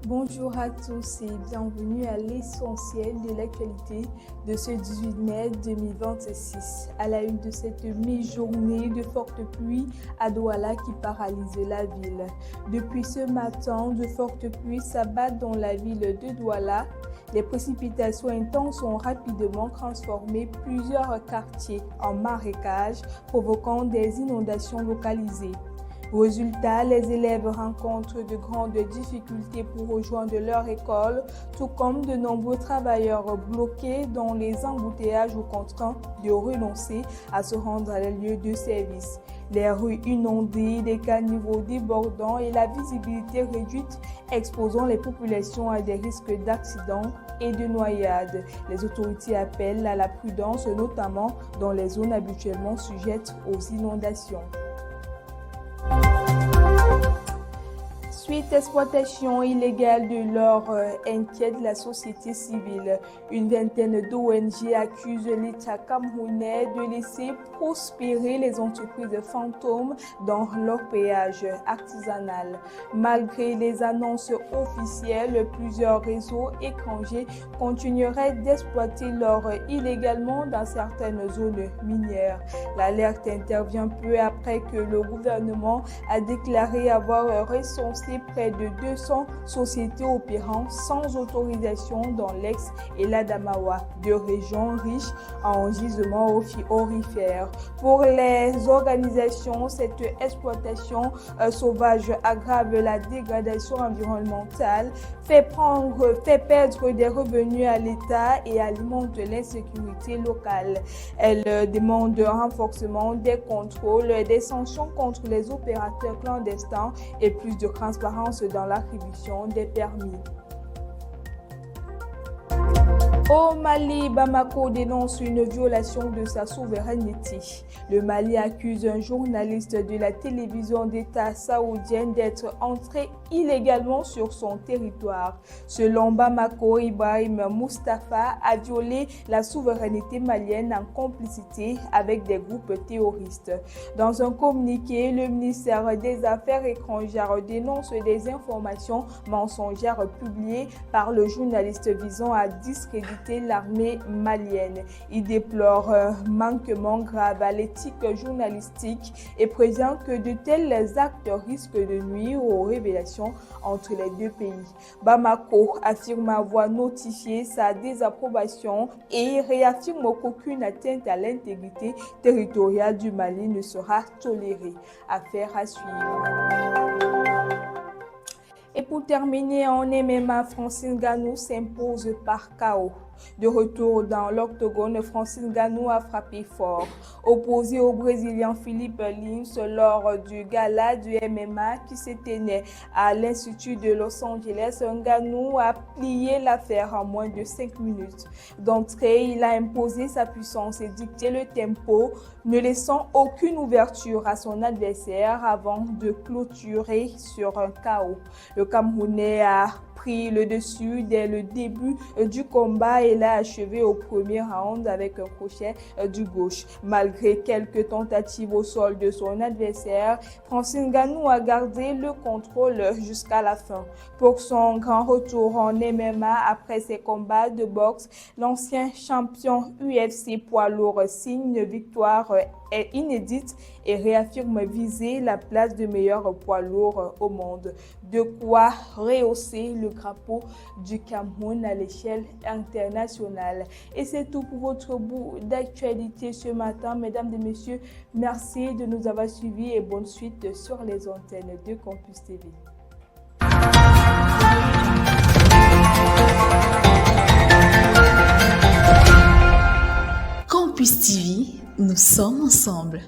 Bonjour à tous et bienvenue à l'essentiel de l'actualité de ce 18 mai 2026. À la une de cette mi-journée de fortes pluies à Douala qui paralyse la ville. Depuis ce matin, de fortes pluies s'abattent dans la ville de Douala. Les précipitations intenses ont rapidement transformé plusieurs quartiers en marécages, provoquant des inondations localisées. Résultat, les élèves rencontrent de grandes difficultés pour rejoindre leur école, tout comme de nombreux travailleurs bloqués dans les embouteillages ou contraints de renoncer à se rendre à les lieux de service. Les rues inondées, des caniveaux débordants et la visibilité réduite exposant les populations à des risques d'accidents et de noyades. Les autorités appellent à la prudence, notamment dans les zones habituellement sujettes aux inondations. Suite exploitation illégale de l'or inquiète la société civile. Une vingtaine d'ONG accusent l'État camerounais de laisser prospérer les entreprises fantômes dans l'orpaillage artisanal. Malgré les annonces officielles, plusieurs réseaux étrangers continueraient d'exploiter l'or illégalement dans certaines zones minières. L'alerte intervient peu après que le gouvernement a déclaré avoir recensé près de 200 sociétés opérant sans autorisation dans l'Ex et l'Adamawa, deux régions riches en gisements aurifères. Pour les organisations, cette exploitation sauvage aggrave la dégradation environnementale, fait perdre des revenus à l'État et alimente l'insécurité locale. Elle demande un renforcement des contrôles, des sanctions contre les opérateurs clandestins et plus de transparence dans l'attribution des permis. Au Mali, Bamako dénonce une violation de sa souveraineté. Le Mali accuse un journaliste de la télévision d'État saoudienne d'être entré illégalement sur son territoire. Selon Bamako, Ibrahim Mustafa a violé la souveraineté malienne en complicité avec des groupes terroristes. Dans un communiqué, le ministère des Affaires étrangères dénonce des informations mensongères publiées par le journaliste visant à discréditer l'armée malienne. Il déplore un manquement grave à l'éthique journalistique et prévient que de tels actes risquent de nuire aux révélations entre les deux pays. Bamako affirme avoir notifié sa désapprobation et réaffirme qu'aucune atteinte à l'intégrité territoriale du Mali ne sera tolérée. Affaire à suivre. Et pour terminer, en MMA, Francine Ngannou s'impose par KO. De retour dans l'octogone, Francine Ngannou a frappé fort. Opposé au Brésilien Philippe Lins lors du gala du MMA qui se tenait à l'Institut de Los Angeles, Ngannou a plié l'affaire en moins de 5 minutes. D'entrée, il a imposé sa puissance et dicté le tempo, ne laissant aucune ouverture à son adversaire avant de clôturer sur un KO. Le Camerounais a pris le dessus dès le début du combat et l'a achevé au premier round avec un crochet du gauche. Malgré quelques tentatives au sol de son adversaire, Francine Ngannou a gardé le contrôle jusqu'à la fin. Pour son grand retour en MMA après ses combats de boxe, l'ancien champion UFC poids lourd signe une victoire inédite et réaffirme viser la place de meilleur poids lourd au monde. De quoi rehausser le drapeau du Cameroun à l'échelle internationale. Et c'est tout pour votre bout d'actualité ce matin. Mesdames et messieurs, merci de nous avoir suivis et bonne suite sur les antennes de Campus TV. Campus TV, nous sommes ensemble.